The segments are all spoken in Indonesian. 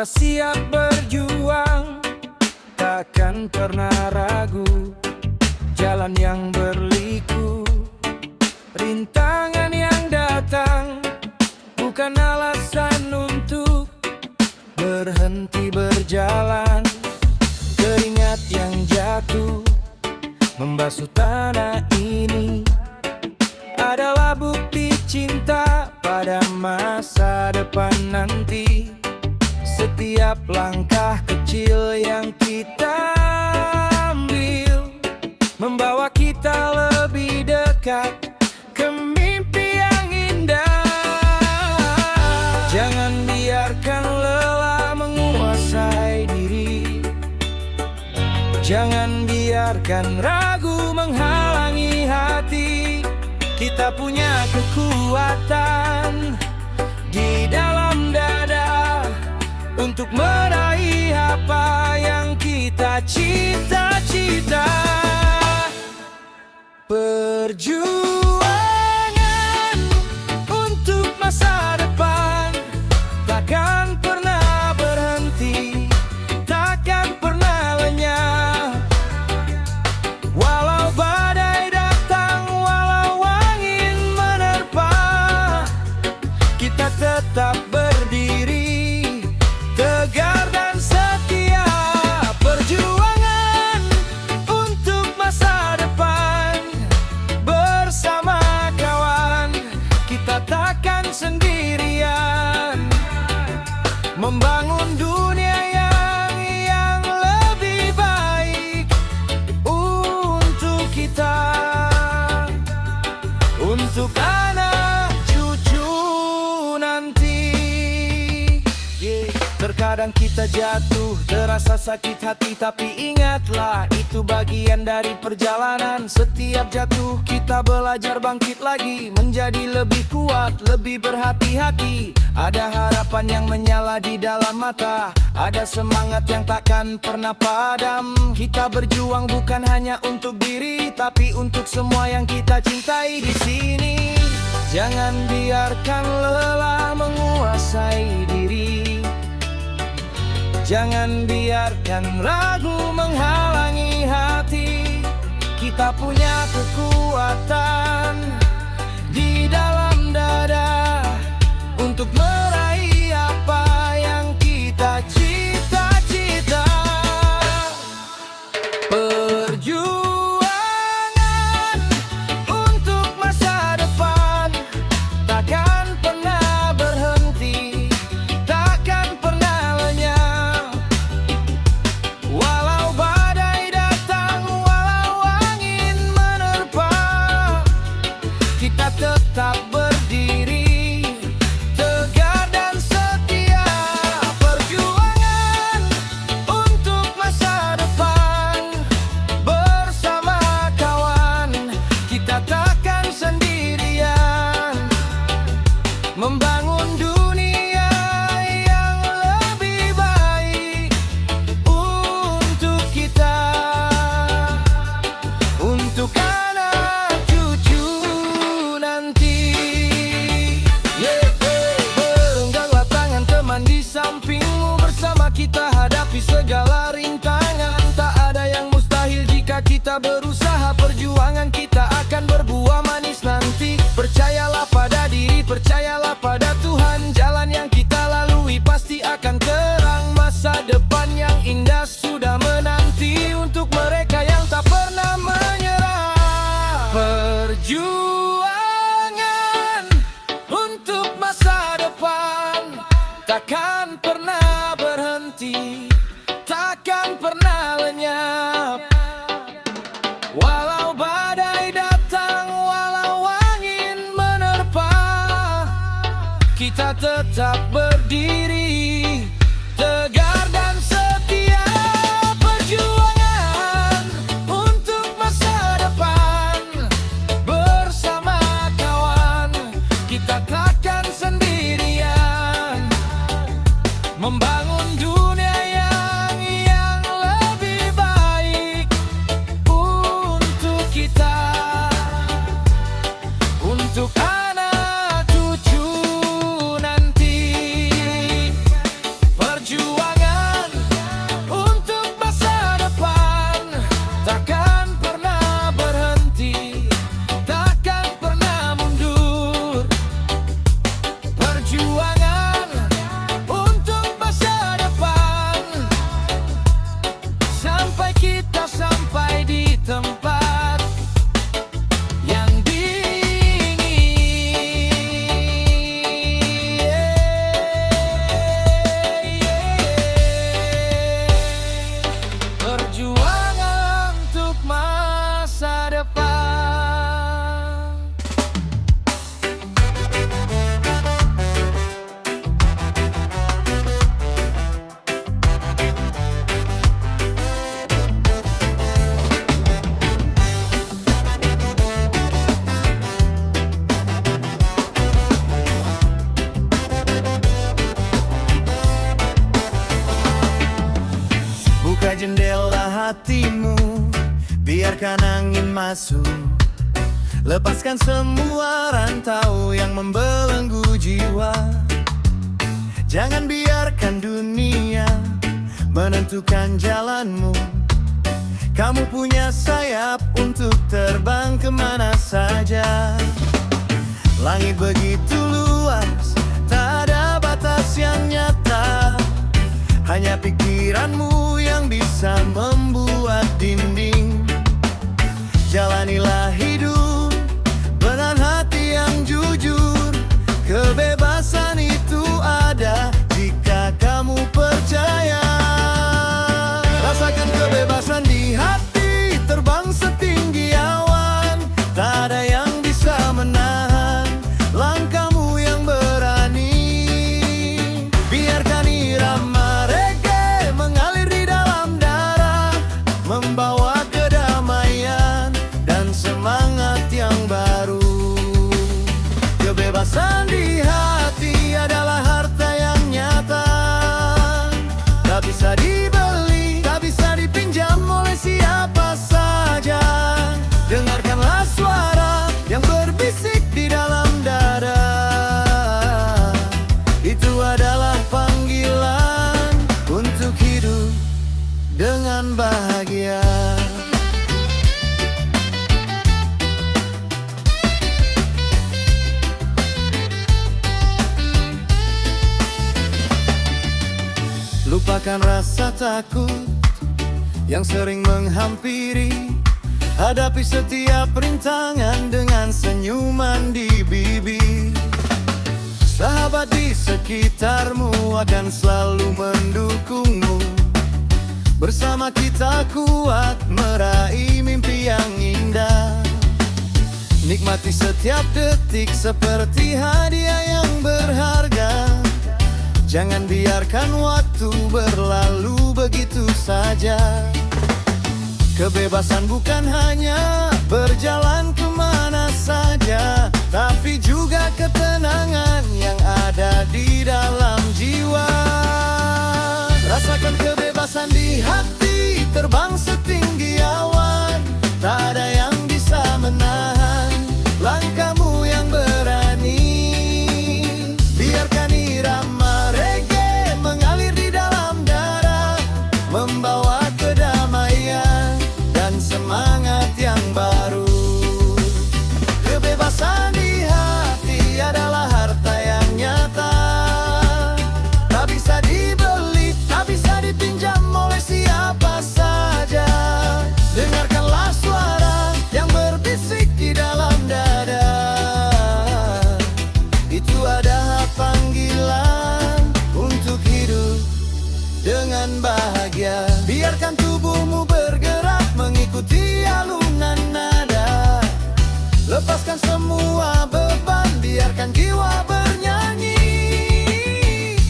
Kita siap berjuang, takkan pernah ragu. Jalan yang berliku, rintangan yang datang, bukan alasan untuk berhenti berjalan. Keringat yang jatuh membasuh tanah ini adalah bukti cinta pada masa depan nanti. Setiap langkah kecil yang kita ambil membawa kita lebih dekat ke mimpi yang indah. Jangan biarkan lelah menguasai diri, jangan biarkan ragu menghalangi hati. Kita punya kekuatan di dalam dada untuk meraih apa yang kita cita-cita. Perjuangan untuk masa depan takkan pernah berhenti, takkan pernah lenyap. Walau badai datang, walau angin menerpa, kita tetap berdiri tegar dan setia. Perjuangan untuk masa depan bersama kawan, kita takkan sendirian membangun dunia yang lebih baik untuk kita, untuk anak cucu nanti. Terkadang kita jatuh, terasa sakit hati, tapi ingatlah itu bagian dari perjalanan. Setiap jatuh kita belajar bangkit lagi, menjadi lebih kuat, lebih berhati-hati. Ada harapan yang menyala di dalam mata, ada semangat yang takkan pernah padam. Kita berjuang bukan hanya untuk diri, tapi untuk semua yang kita cintai di sini. Jangan biarkan lelah menguasai diri, jangan biarkan ragu menghalangi hati. Kita punya kekuatan di dalam dada untuk meraih apa yang kita cita-cita. Perjuangan untuk masa depan takkan pernah berhenti, takkan pernah lenyap. Walau badai datang, walau angin menerpa, kita tetap berdiri tegar dan setia. Perjuangan untuk masa depan bersama kawan, kita takkan sendirian membangun dunia yang lebih baik untuk kita, untuk anak cucu nanti. Berengganlah tangan teman di sampingmu, bersama kita hadapi segala rintangan. Tak ada yang mustahil jika kita berusaha. Perjuangan kita akan berbuah manis nanti. Percayalah pada diri, percayalah pada Tuhan. Jalan yang kita lalui pasti akan terang. Masa depan yang indah sudah menanti untuk mereka yang tak pernah menyerah. Perjuangan untuk masa depan takkan pernah berhenti, takkan pernah lenyap. Walau badai datang, walau angin menerpa, kita tetap berdiri tegar dan setia. Perjuangan untuk masa depan bersama kawan, kita takkan sendirian membangun dunia yang lebih baik untuk kita, untuk anak cucu nanti. Perjuangan biarkan angin masuk. Lepaskan semua rantau yang membelenggu jiwa. Jangan biarkan dunia menentukan jalanmu. Kamu punya sayap untuk terbang kemana saja. Langit begitu luas, tak ada batas yang nyata. Hanya pikiranmu yang bisa membuat dinding. Jalanilah hidup dengan hati yang jujur. Kebebasan itu ada jika kamu percaya. Rasakan kebebasan di hati, terbang setinggi awan. Tak ada yang bisa menahan langkahmu yang berani. Biarkan irama reggae mengalir di dalam darah, membawa kedamaian dan semangat yang baru. Kebebasan di hati adalah harta yang nyata. Tak bisa dibeli, tak bisa dipinjam oleh siapa saja. Dengarkanlah suara yang berbisik di dalam dada. Itu adalah panggilan untuk hidup dengan bahagia. Lupakan rasa takut yang sering menghampiri. Hadapi setiap rintangan dengan senyuman di bibir. Sahabat di sekitarmu akan selalu mendukungmu. Bersama kita kuat meraih mimpi yang indah. Nikmati setiap detik seperti hadiah yang berharga. Jangan biarkan waktu berlalu begitu saja. Kebebasan bukan hanya berjalan kemana saja, tapi juga ketenangan yang ada di dalam jiwa. Rasakan kebebasan di hati, terbang setinggi awan. Tak ada yang bisa menahan langkahmu yang berani. Biarkan irama reggae mengalir di dalam darah, membawa kedamaian dan semangat yang baru. Kebebasan di hati adalah harta yang nyata. Tak bisa dibeli, tak bisa dipinjam oleh siapa saja. Dengarkanlah suara yang berbisik di dalam dada. Itu adalah panggilan untuk hidup dengan bahagia. Biarkan tubuhmu bergerak mengikuti alunan nada. Lepaskan semua beban, biarkan jiwa bernyanyi.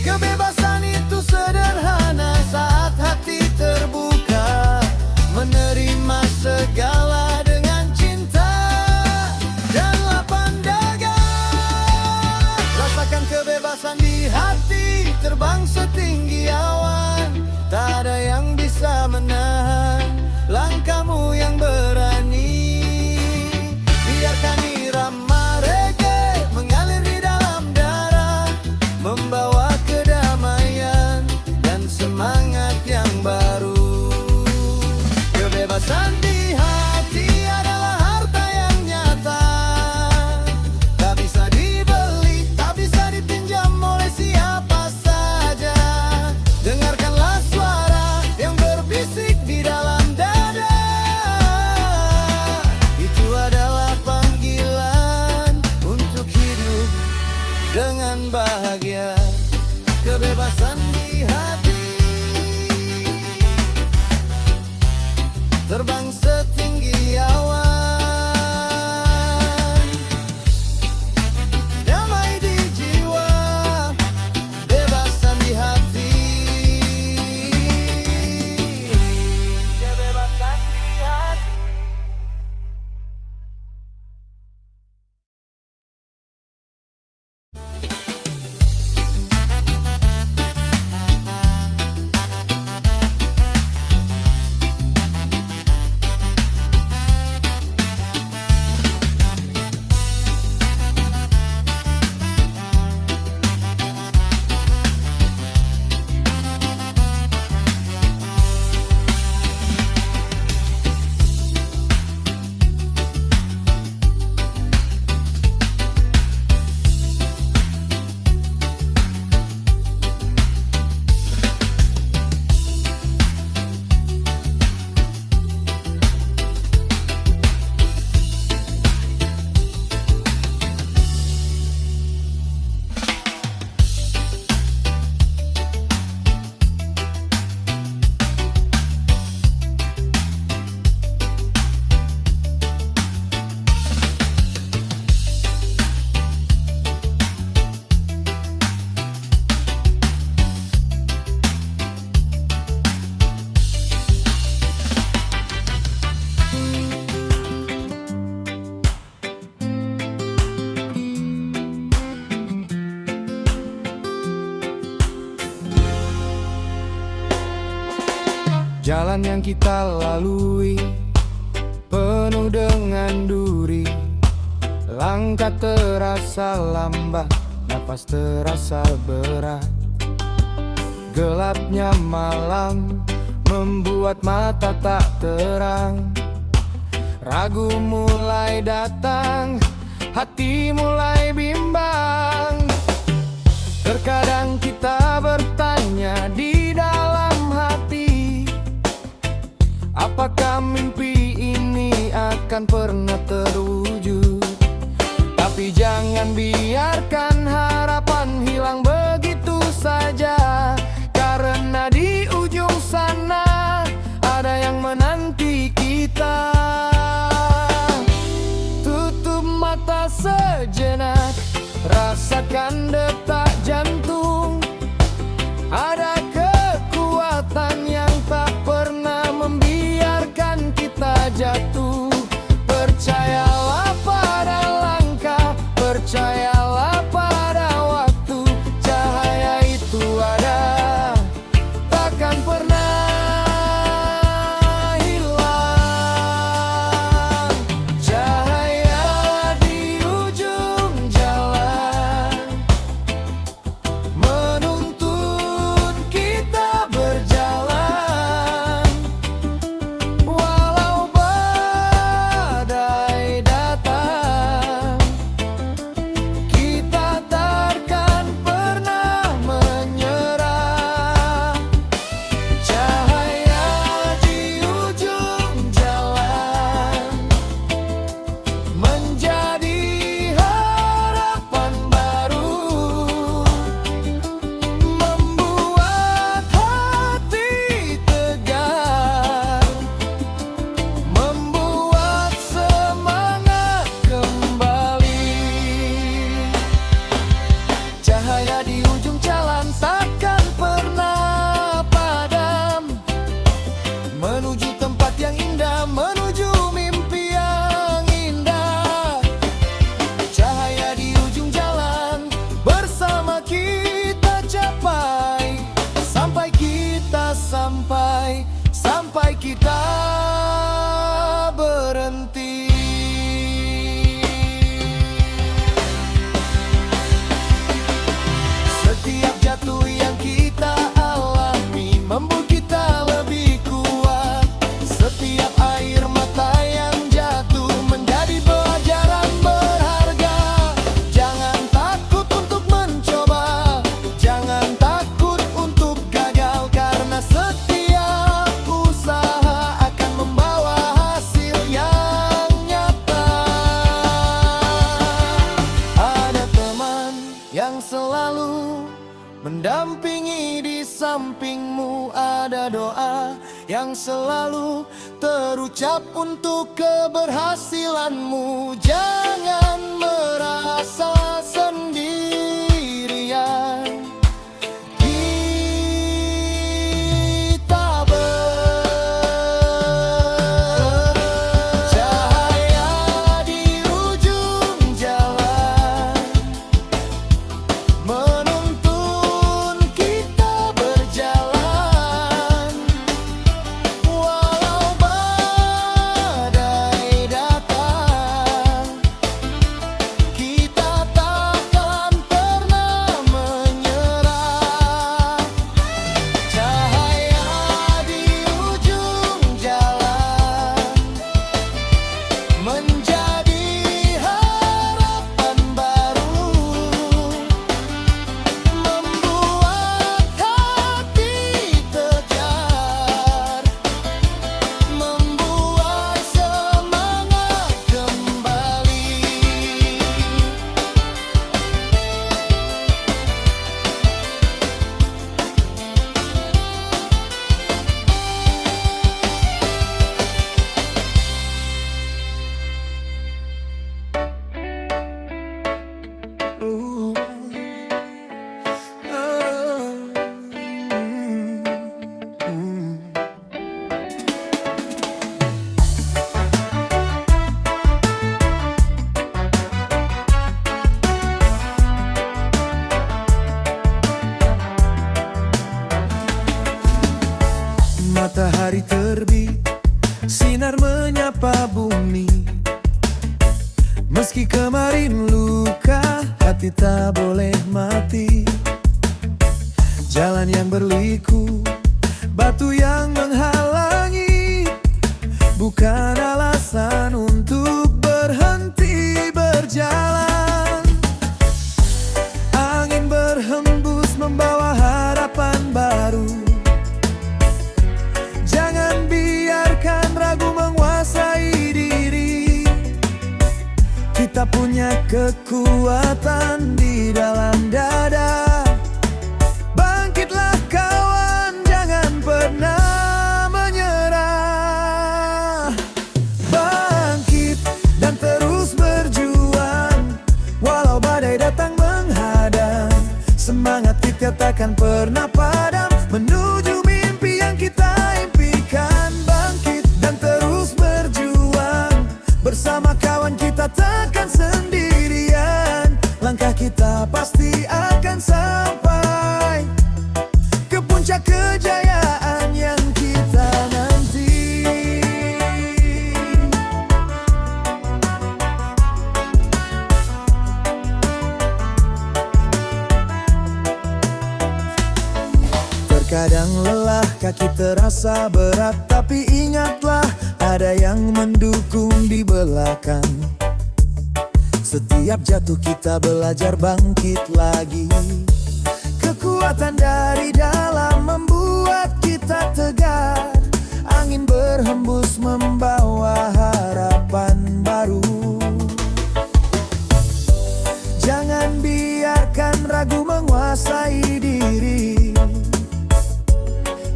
Kebebasan itu sederhana saat hati terbuka, menerima segala dengan cinta dan lapang dada. Rasakan kebebasan di hati, terbang setinggi awan. Tak ada yang bisa menahan langkahmu yang berani. Biarkan irama reggae mengalir di dalam darah, membawa kedamaian dan semangat yang baru. Kebebasan di hati adalah harta yang nyata. Tak bisa dibeli, tak bisa dipinjam oleh siapa saja. Dengarkanlah suara yang berbisik di dalam dada. Itu adalah panggilan untuk hidup dengan bahagia. Kebebasan di hati, terbang setinggi awan. Damai di jiwa, bebasan di hati. Kebebasan di hati. Jalan yang kita lalui penuh dengan duri. Langkah terasa lambat, napas terasa berat. Gelapnya malam membuat mata tak terang. Ragu mulai datang, hati mulai bimbang. Terkadang kita bertanya di dalam hati, apakah mimpi ini akan pernah terwujud? Tapi jangan biarkan harapan hilang begitu saja, karena di ujung sana ada yang menanti kita. Tutup mata sejenak, rasakan detak jantung. Ada kekuatan yang tak pernah membiarkan kita jatuh. Percayalah pada langkah, percayalah pada waktu. Cahaya itu ada, takkan pernah hilang. Cahaya di ujung jalan menuntun kita berjalan. Walau badai datang, kita takkan pernah menyerah. Cahaya di ujung jalan menjadi harapan baru, membuat hati tegar, membuat semangat kembali. Cahaya di ujung jalan takkan pernah padam, menuju tempat yang indah, menuju mimpi yang indah. Cahaya di ujung jalan bersama kita capai, sampai kita sampai kita berhenti. Setiap jatuh yang kita alami membuat kita lebih kuat. Setiap air mata yang jatuh menjadi pelajaran berharga. Jangan takut untuk mencoba, jangan takut untuk gagal, karena setiap usaha akan membawa hasil yang nyata. Ada teman yang selalu mendampingi di sampingmu, ada doa yang selalu terucap untuk keberhasilanmu. Jangan merasa sendirian, kita bercahaya di ujung jalan, menuntun kita berjalan. Walau badai datang, kita takkan pernah menyerah. Cahaya di ujung jalan menjadi harapan baru, matahari terbit, sinar menyapa bumi. Meski kemarin luka, hati tak boleh mati. Jalan yang berliku, batu yang menghalangi, bukan alasan untuk berhenti berjalan. Angin berhembus membawa harapan baru. Jangan biarkan ragu menguasai diri. Kita punya kekuatan di dalam dada. Bangkitlah kawan, jangan pernah menyerah. Bangkit dan terus berjuang, walau badai datang menghadang. Semangat kita takkan pernah padam, menuju mimpi yang kita impikan. Bangkit dan terus berjuang, bersama kawan kita takkan sendirian. Langkah kita pasti akan sampai ke puncak kejayaan yang kita nanti. Terkadang lelah, kaki terasa berat, tapi ingatlah ada yang mendukung di belakang. Setiap jatuh kita belajar bangkit lagi. Kekuatan dari dalam membuat kita tegar. Angin berhembus membawa harapan baru. Jangan biarkan ragu menguasai diri.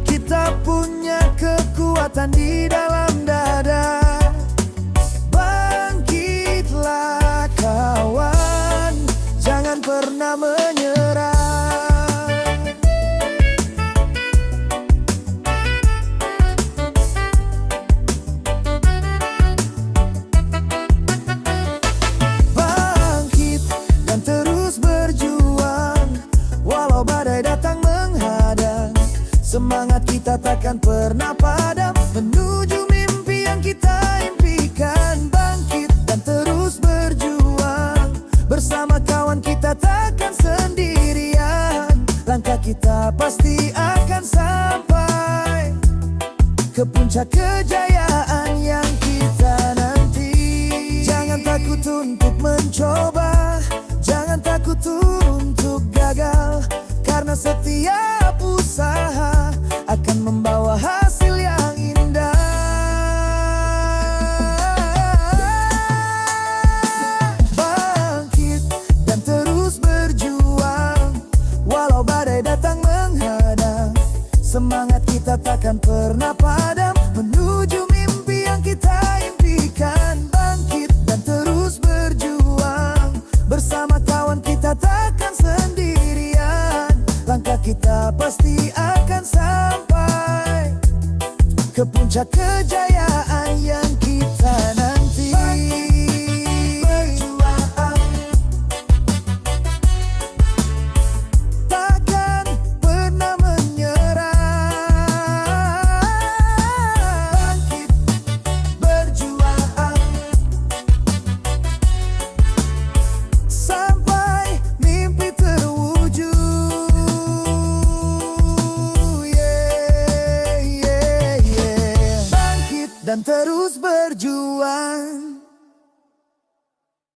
Kita punya kekuatan di dalam dada. Bangkitlah kawan, jangan pernah menyerah. Bangkit dan terus berjuang, walau badai datang menghadang. Semangat kita takkan pernah padam, menuju mimpi yang kita impikan. Bangkit dan terus berjuang, bersama kawan kita takkan sendirian. Langkah kita pasti akan sampai ke puncak kejayaan yang kita nanti. Jangan takut untuk mencoba, jangan takut untuk gagal, karena setiap usaha akan membawa hasil yang indah. Bangkit dan terus berjuang, walau badai datang menghadang. Semangat kita takkan pernah padam, menuju mimpi yang kita impikan. Bangkit dan terus berjuang, bersama kawan kita takkan sendirian. Langkah kita pasti akan sampai ke puncak kejayaan.